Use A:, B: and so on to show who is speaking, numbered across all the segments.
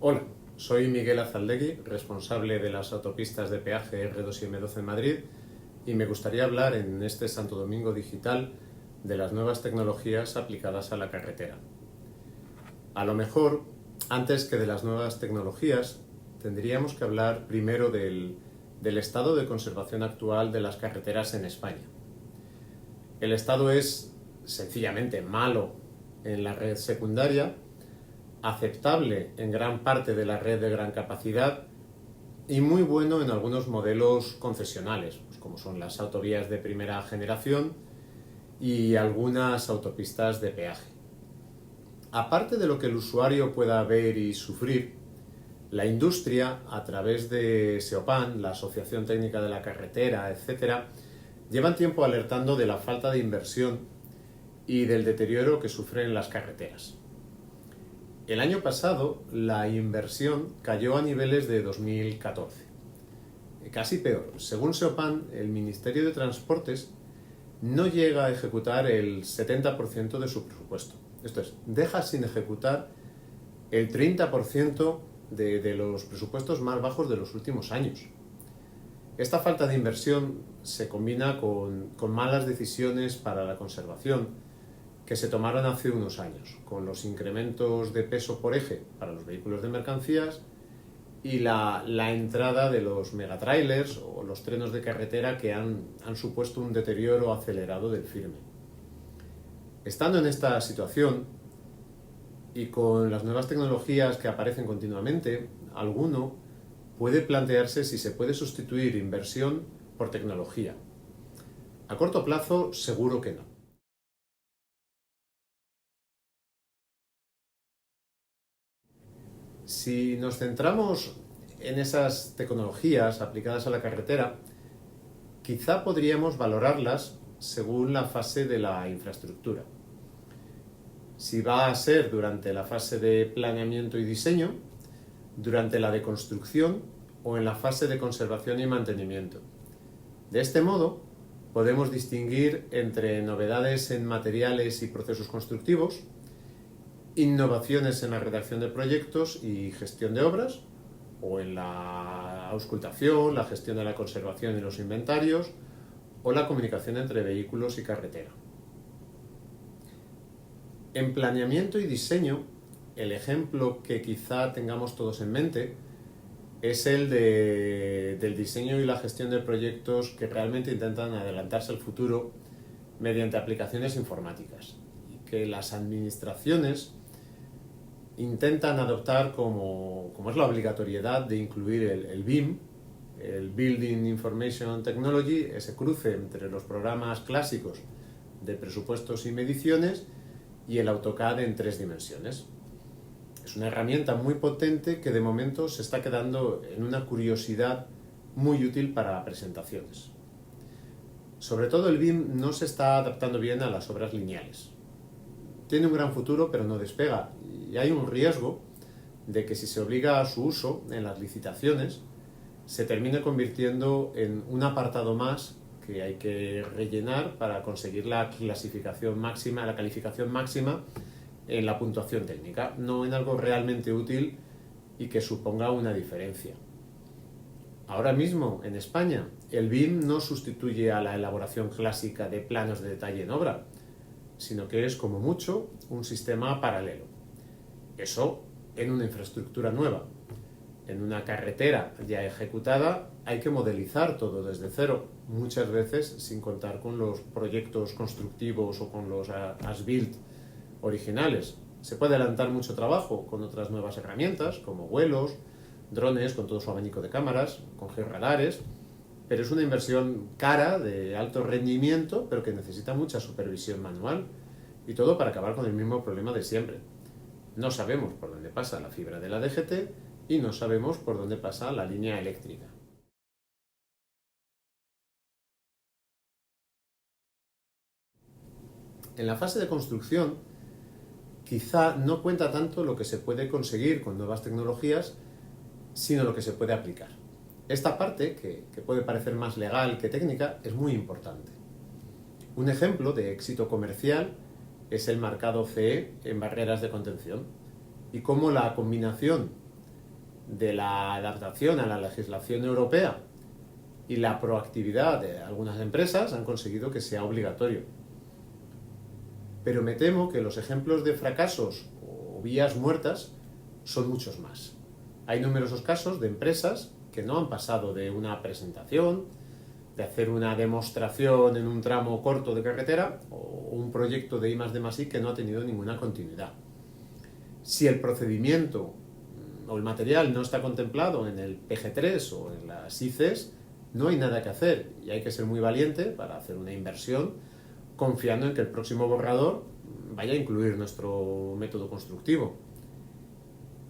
A: Hola, soy Miguel Azaldegui, responsable de las autopistas de peaje R2 y M12 en Madrid, y me gustaría hablar en este Santo Domingo Digital de las nuevas tecnologías aplicadas a la carretera. A lo mejor, antes que de las nuevas tecnologías, tendríamos que hablar primero del estado de conservación actual de las carreteras en España. El estado es sencillamente malo en la red secundaria, aceptable en gran parte de la red de gran capacidad y muy bueno en algunos modelos concesionales, pues como son las autovías de primera generación y algunas autopistas de peaje. Aparte de lo que el usuario pueda ver y sufrir, la industria, a través de SEOPAN, la Asociación Técnica de la Carretera, etc., llevan tiempo alertando de la falta de inversión y del deterioro que sufren las carreteras. El año pasado la inversión cayó a niveles de 2014. Casi peor, según SEOPAN, el Ministerio de Transportes no llega a ejecutar el 70% de su presupuesto. Esto es, deja sin ejecutar el 30% de los presupuestos más bajos de los últimos años. Esta falta de inversión se combina con malas decisiones para la conservación que se tomaron hace unos años, con los incrementos de peso por eje para los vehículos de mercancías y la entrada de los megatrailers o los trenes de carretera que han supuesto un deterioro acelerado del firme. Estando en esta situación y con las nuevas tecnologías que aparecen continuamente, alguno puede plantearse si se puede sustituir inversión por tecnología. A corto plazo, seguro que no. Si nos centramos en esas tecnologías aplicadas a la carretera, quizá podríamos valorarlas según la fase de la infraestructura. Si va a ser durante la fase de planeamiento y diseño, durante la de construcción o en la fase de conservación y mantenimiento. De este modo, podemos distinguir entre novedades en materiales y procesos constructivos, innovaciones en la redacción de proyectos y gestión de obras, o en la auscultación, la gestión de la conservación y los inventarios, o la comunicación entre vehículos y carretera. En planeamiento y diseño, el ejemplo que quizá tengamos todos en mente es el del diseño y la gestión de proyectos que realmente intentan adelantarse al futuro mediante aplicaciones informáticas, y que las administraciones intentan adoptar como es la obligatoriedad de incluir el BIM, el Building Information Technology, ese cruce entre los programas clásicos de presupuestos y mediciones y el AutoCAD en 3 dimensiones. Es una herramienta muy potente que de momento se está quedando en una curiosidad muy útil para presentaciones. Sobre todo el BIM no se está adaptando bien a las obras lineales. Tiene un gran futuro, pero no despega, y hay un riesgo de que si se obliga a su uso en las licitaciones, se termine convirtiendo en un apartado más que hay que rellenar para conseguir la clasificación máxima, la calificación máxima en la puntuación técnica, no en algo realmente útil y que suponga una diferencia. Ahora mismo, en España, el BIM no sustituye a la elaboración clásica de planos de detalle en obra, sino que es, como mucho, un sistema paralelo. Eso en una infraestructura nueva. En una carretera ya ejecutada hay que modelizar todo desde cero, muchas veces sin contar con los proyectos constructivos o con los as-built originales. Se puede adelantar mucho trabajo con otras nuevas herramientas como vuelos, drones con todo su abanico de cámaras, con georradares, pero es una inversión cara, de alto rendimiento, pero que necesita mucha supervisión manual, y todo para acabar con el mismo problema de siempre. No sabemos por dónde pasa la fibra de la DGT y no sabemos por dónde pasa la línea eléctrica. En la fase de construcción, quizá no cuenta tanto lo que se puede conseguir con nuevas tecnologías, sino lo que se puede aplicar. Esta parte, que puede parecer más legal que técnica, es muy importante. Un ejemplo de éxito comercial es el marcado CE en barreras de contención, y cómo la combinación de la adaptación a la legislación europea y la proactividad de algunas empresas han conseguido que sea obligatorio. Pero me temo que los ejemplos de fracasos o vías muertas son muchos más. Hay numerosos casos de empresas que no han pasado de una presentación, de hacer una demostración en un tramo corto de carretera o un proyecto de I+D+I que no ha tenido ninguna continuidad. Si el procedimiento o el material no está contemplado en el PG3 o en las ICES, no hay nada que hacer y hay que ser muy valiente para hacer una inversión confiando en que el próximo borrador vaya a incluir nuestro método constructivo.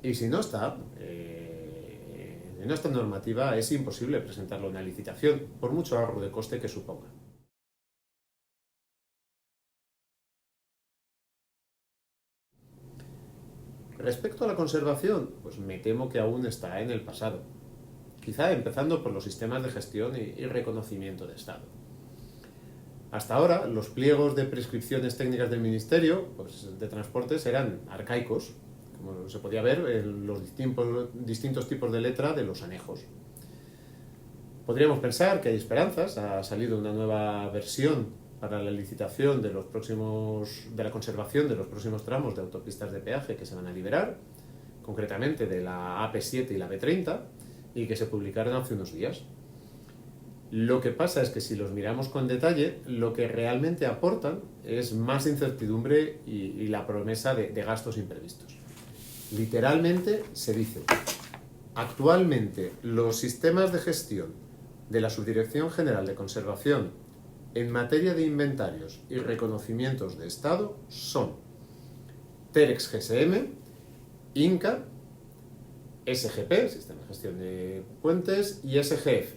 A: Y si no está, en esta normativa es imposible presentarlo en una licitación, por mucho ahorro de coste que suponga. Respecto a la conservación, pues me temo que aún está en el pasado. Quizá empezando por los sistemas de gestión y reconocimiento de estado. Hasta ahora, los pliegos de prescripciones técnicas del Ministerio de Transportes eran arcaicos, como se podía ver en los distintos tipos de letra de los anejos. Podríamos pensar que hay esperanzas, ha salido una nueva versión para la licitación de la conservación de los próximos tramos de autopistas de peaje que se van a liberar, concretamente de la AP7 y la B30, y que se publicaron hace unos días. Lo que pasa es que si los miramos con detalle, lo que realmente aportan es más incertidumbre y la promesa de gastos imprevistos. Literalmente se dice: actualmente los sistemas de gestión de la Subdirección General de Conservación en materia de inventarios y reconocimientos de estado son Terex GSM, Inca, SGP, Sistema de Gestión de Puentes, y SGF.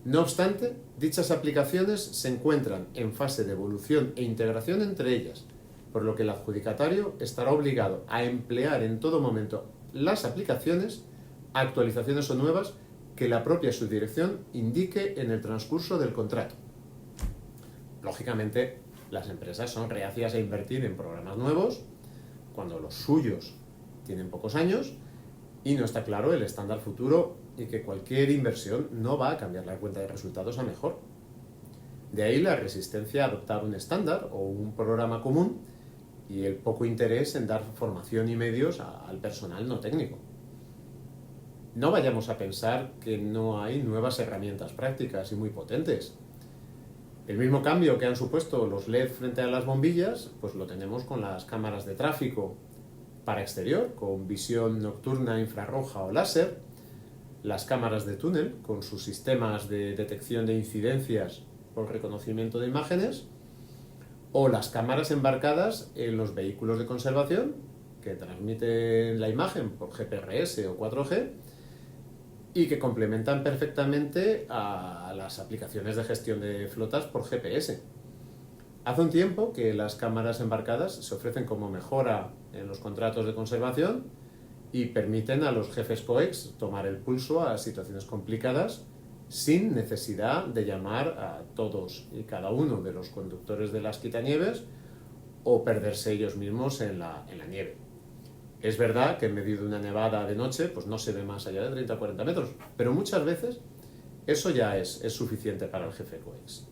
A: No obstante, dichas aplicaciones se encuentran en fase de evolución e integración entre ellas, por lo que el adjudicatario estará obligado a emplear en todo momento las aplicaciones, actualizaciones o nuevas que la propia subdirección indique en el transcurso del contrato. Lógicamente, las empresas son reacias a invertir en programas nuevos cuando los suyos tienen pocos años y no está claro el estándar futuro y que cualquier inversión no va a cambiar la cuenta de resultados a mejor. De ahí la resistencia a adoptar un estándar o un programa común y el poco interés en dar formación y medios al personal no técnico. No vayamos a pensar que no hay nuevas herramientas prácticas y muy potentes. El mismo cambio que han supuesto los LED frente a las bombillas, pues lo tenemos con las cámaras de tráfico para exterior, con visión nocturna, infrarroja o láser, las cámaras de túnel con sus sistemas de detección de incidencias por reconocimiento de imágenes, o las cámaras embarcadas en los vehículos de conservación que transmiten la imagen por GPRS o 4G y que complementan perfectamente a las aplicaciones de gestión de flotas por GPS. Hace un tiempo que las cámaras embarcadas se ofrecen como mejora en los contratos de conservación y permiten a los jefes COEX tomar el pulso a situaciones complicadas sin necesidad de llamar a todos y cada uno de los conductores de las quitanieves o perderse ellos mismos en la nieve. Es verdad que en medio de una nevada de noche pues no se ve más allá de 30 o 40 metros, pero muchas veces eso ya es suficiente para el jefe COEX.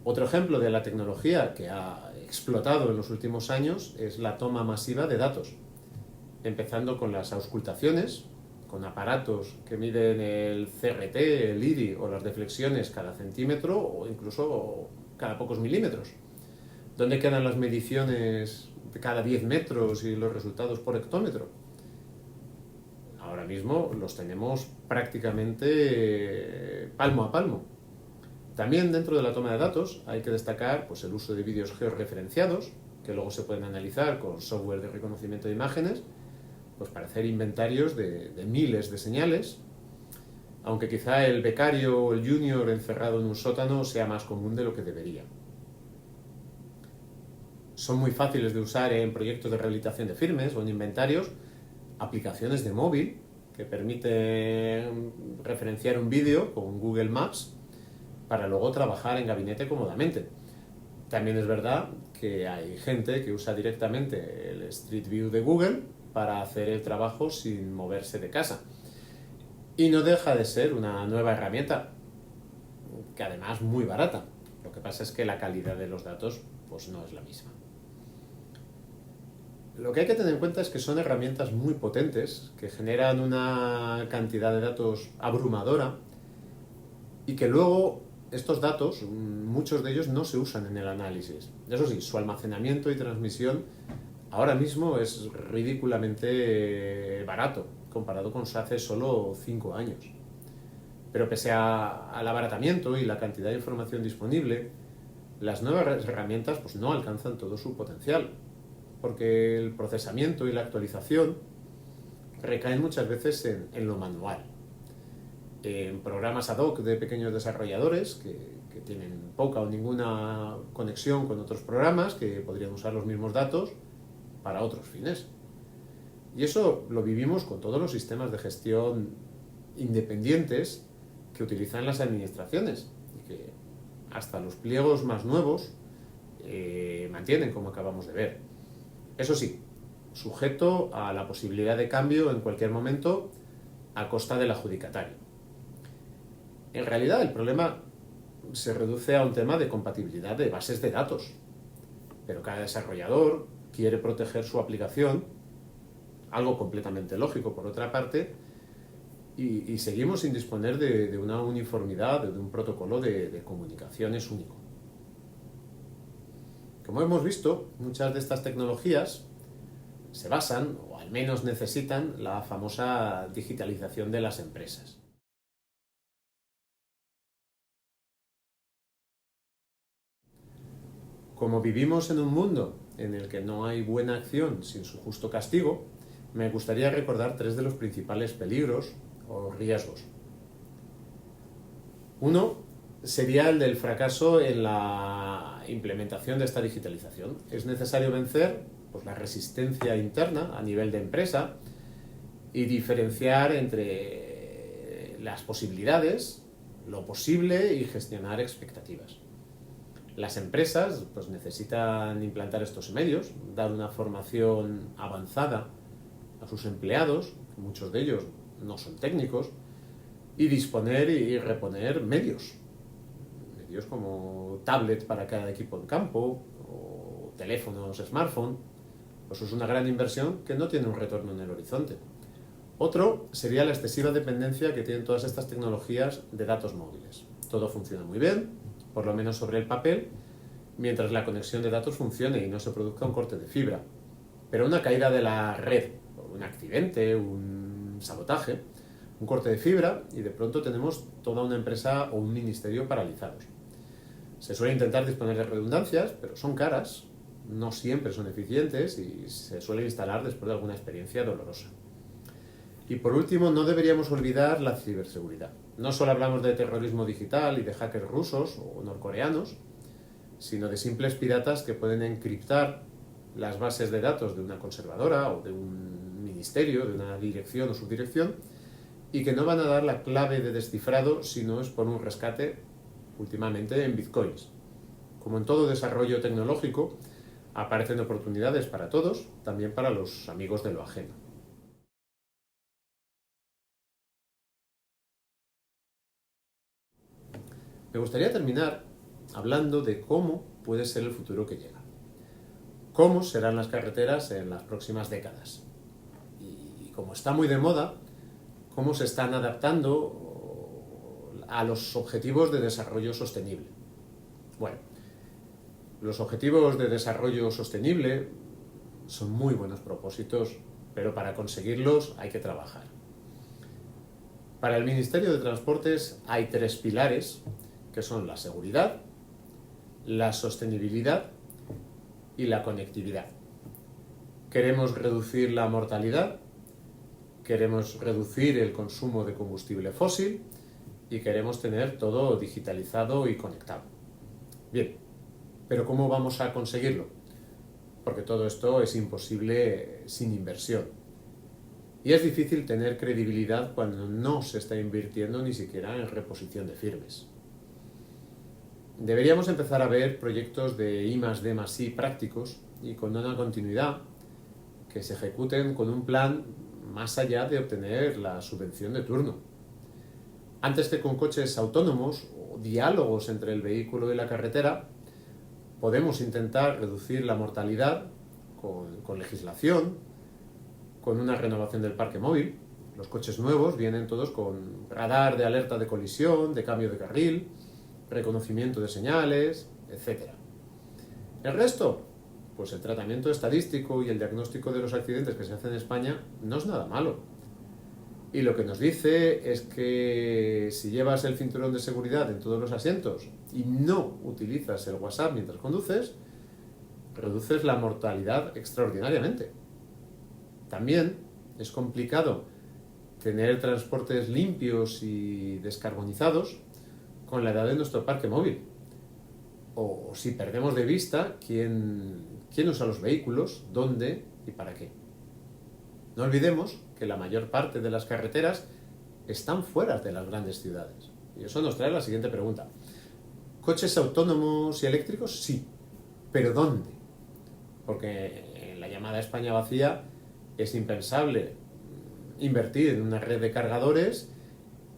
A: Otro ejemplo de la tecnología que ha explotado en los últimos años es la toma masiva de datos, empezando con las auscultaciones, con aparatos que miden el CRT, el IRI o las deflexiones cada centímetro o incluso cada pocos milímetros. ¿Dónde quedan las mediciones de cada 10 metros y los resultados por hectómetro? Ahora mismo los tenemos prácticamente palmo a palmo. También dentro de la toma de datos hay que destacar pues, el uso de vídeos georreferenciados, que luego se pueden analizar con software de reconocimiento de imágenes, pues para hacer inventarios de miles de señales, aunque quizá el becario o el junior encerrado en un sótano sea más común de lo que debería. Son muy fáciles de usar en proyectos de rehabilitación de firmes o en inventarios, aplicaciones de móvil que permiten referenciar un vídeo con Google Maps para luego trabajar en gabinete cómodamente. También es verdad que hay gente que usa directamente el Street View de Google para hacer el trabajo sin moverse de casa. Y no deja de ser una nueva herramienta, que además muy barata. Lo que pasa es que la calidad de los datos pues no es la misma. Lo que hay que tener en cuenta es que son herramientas muy potentes, que generan una cantidad de datos abrumadora y que luego estos datos, muchos de ellos no se usan en el análisis. Eso sí, su almacenamiento y transmisión ahora mismo es ridículamente barato, comparado con hace solo 5 años. Pero pese al abaratamiento y la cantidad de información disponible, las nuevas herramientas pues, no alcanzan todo su potencial, porque el procesamiento y la actualización recaen muchas veces en lo manual. En programas ad hoc de pequeños desarrolladores que tienen poca o ninguna conexión con otros programas que podrían usar los mismos datos para otros fines. Y eso lo vivimos con todos los sistemas de gestión independientes que utilizan las administraciones y que hasta los pliegos más nuevos mantienen, como acabamos de ver. Eso sí, sujeto a la posibilidad de cambio en cualquier momento a costa del adjudicatario. En realidad, el problema se reduce a un tema de compatibilidad de bases de datos, pero cada desarrollador quiere proteger su aplicación, algo completamente lógico por otra parte, y seguimos sin disponer de una uniformidad, de un protocolo de comunicaciones único. Como hemos visto, muchas de estas tecnologías se basan, o al menos necesitan, la famosa digitalización de las empresas. Como vivimos en un mundo en el que no hay buena acción sin su justo castigo, me gustaría recordar 3 de los principales peligros o riesgos. Uno sería el del fracaso en la implementación de esta digitalización. Es necesario vencer pues, la resistencia interna a nivel de empresa y diferenciar entre las posibilidades, lo posible y gestionar expectativas. Las empresas pues, necesitan implantar estos medios, dar una formación avanzada a sus empleados, muchos de ellos no son técnicos, y disponer y reponer medios como tablet para cada equipo en campo o teléfonos smartphone. Pues es una gran inversión que no tiene un retorno en el horizonte. Otro sería la excesiva dependencia que tienen todas estas tecnologías de datos móviles. Todo funciona muy bien, por lo menos sobre el papel, mientras la conexión de datos funcione y no se produzca un corte de fibra. Pero una caída de la red, un accidente, un sabotaje, un corte de fibra y de pronto tenemos toda una empresa o un ministerio paralizados. Se suele intentar disponer de redundancias, pero son caras, no siempre son eficientes y se suele instalar después de alguna experiencia dolorosa. Y por último, no deberíamos olvidar la ciberseguridad. No solo hablamos de terrorismo digital y de hackers rusos o norcoreanos, sino de simples piratas que pueden encriptar las bases de datos de una conservadora o de un ministerio, de una dirección o subdirección, y que no van a dar la clave de descifrado si no es por un rescate, últimamente en bitcoins. Como en todo desarrollo tecnológico, aparecen oportunidades para todos, también para los amigos de lo ajeno. Me gustaría terminar hablando de cómo puede ser el futuro que llega. Cómo serán las carreteras en las próximas décadas. Y como está muy de moda, cómo se están adaptando a los objetivos de desarrollo sostenible. Bueno, los objetivos de desarrollo sostenible son muy buenos propósitos, pero para conseguirlos hay que trabajar. Para el Ministerio de Transportes hay 3 pilares, que son la seguridad, la sostenibilidad y la conectividad. Queremos reducir la mortalidad, queremos reducir el consumo de combustible fósil y queremos tener todo digitalizado y conectado. Bien, pero ¿cómo vamos a conseguirlo? Porque todo esto es imposible sin inversión. Y es difícil tener credibilidad cuando no se está invirtiendo ni siquiera en reposición de firmes. Deberíamos empezar a ver proyectos de I+D+I prácticos y con una continuidad que se ejecuten con un plan más allá de obtener la subvención de turno. Antes que con coches autónomos o diálogos entre el vehículo y la carretera, podemos intentar reducir la mortalidad con legislación, con una renovación del parque móvil. Los coches nuevos vienen todos con radar de alerta de colisión, de cambio de carril, reconocimiento de señales, etc. El resto, pues el tratamiento estadístico y el diagnóstico de los accidentes que se hace en España no es nada malo. Y lo que nos dice es que si llevas el cinturón de seguridad en todos los asientos y no utilizas el WhatsApp mientras conduces, reduces la mortalidad extraordinariamente. También es complicado tener transportes limpios y descarbonizados con la edad de nuestro parque móvil. O si perdemos de vista quién usa los vehículos, dónde y para qué. No olvidemos que la mayor parte de las carreteras están fuera de las grandes ciudades. Y eso nos trae la siguiente pregunta. ¿Coches autónomos y eléctricos? Sí. ¿Pero dónde? Porque en la llamada España vacía es impensable invertir en una red de cargadores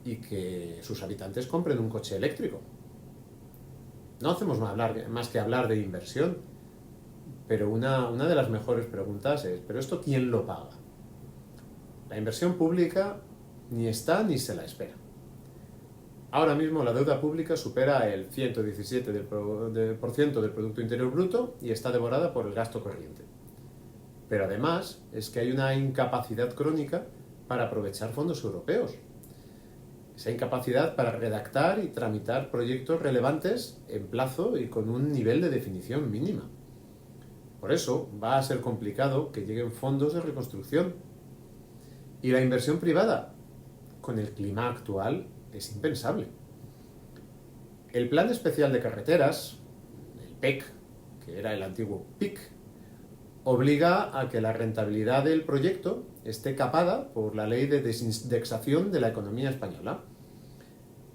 A: y que sus habitantes compren un coche eléctrico. No hacemos más que hablar de inversión, pero una de las mejores preguntas es, ¿pero esto quién lo paga? La inversión pública ni está ni se la espera. Ahora mismo la deuda pública supera el 117% del Producto Interior Bruto y está devorada por el gasto corriente. Pero además es que hay una incapacidad crónica para aprovechar fondos europeos. Esa incapacidad para redactar y tramitar proyectos relevantes en plazo y con un nivel de definición mínima. Por eso va a ser complicado que lleguen fondos de reconstrucción. Y la inversión privada, con el clima actual, es impensable. El Plan Especial de Carreteras, el PEC, que era el antiguo PIC, obliga a que la rentabilidad del proyecto esté capada por la ley de desindexación de la economía española.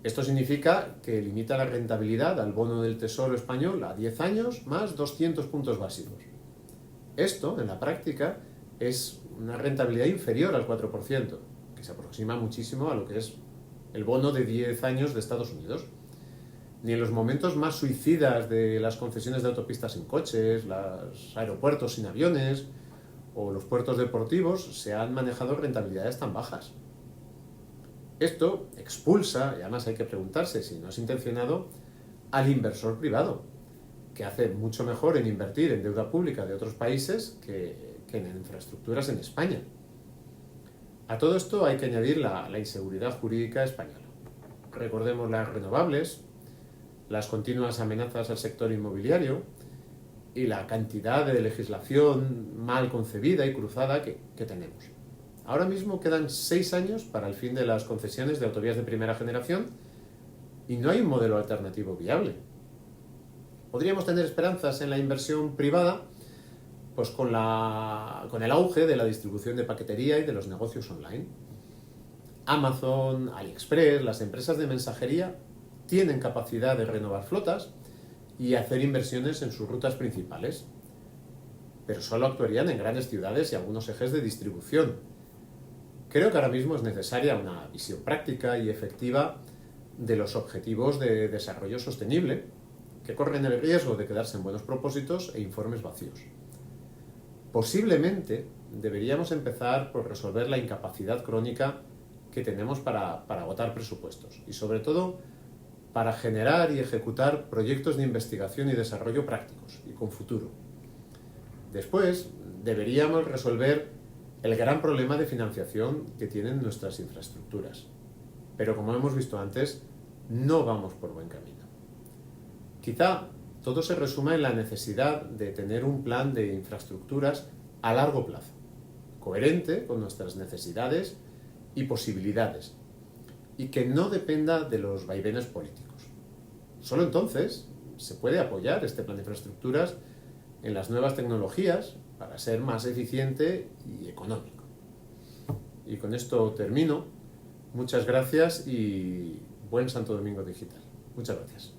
A: Esto significa que limita la rentabilidad al bono del Tesoro español a 10 años más 200 puntos básicos. Esto, en la práctica, es una rentabilidad inferior al 4%, que se aproxima muchísimo a lo que es el bono de 10 años de Estados Unidos. Ni en los momentos más suicidas de las concesiones de autopistas sin coches, los aeropuertos sin aviones o los puertos deportivos se han manejado rentabilidades tan bajas. Esto expulsa, y además hay que preguntarse si no es intencionado, al inversor privado, que hace mucho mejor en invertir en deuda pública de otros países que en infraestructuras en España. A todo esto hay que añadir la inseguridad jurídica española. Recordemos las renovables, las continuas amenazas al sector inmobiliario y la cantidad de legislación mal concebida y cruzada que tenemos. Ahora mismo quedan 6 años para el fin de las concesiones de autovías de primera generación y no hay un modelo alternativo viable. Podríamos tener esperanzas en la inversión privada pues con el auge de la distribución de paquetería y de los negocios online. Amazon, AliExpress, las empresas de mensajería tienen capacidad de renovar flotas y hacer inversiones en sus rutas principales, pero solo actuarían en grandes ciudades y algunos ejes de distribución. Creo que ahora mismo es necesaria una visión práctica y efectiva de los objetivos de desarrollo sostenible, que corren el riesgo de quedarse en buenos propósitos e informes vacíos. Posiblemente deberíamos empezar por resolver la incapacidad crónica que tenemos para agotar presupuestos y sobre todo para generar y ejecutar proyectos de investigación y desarrollo prácticos y con futuro. Después deberíamos resolver el gran problema de financiación que tienen nuestras infraestructuras. Pero como hemos visto antes, no vamos por buen camino. Quizá todo se resuma en la necesidad de tener un plan de infraestructuras a largo plazo, coherente con nuestras necesidades y posibilidades, y que no dependa de los vaivenes políticos. Solo entonces se puede apoyar este plan de infraestructuras en las nuevas tecnologías para ser más eficiente y económico. Y con esto termino. Muchas gracias y buen Santo Domingo Digital. Muchas gracias.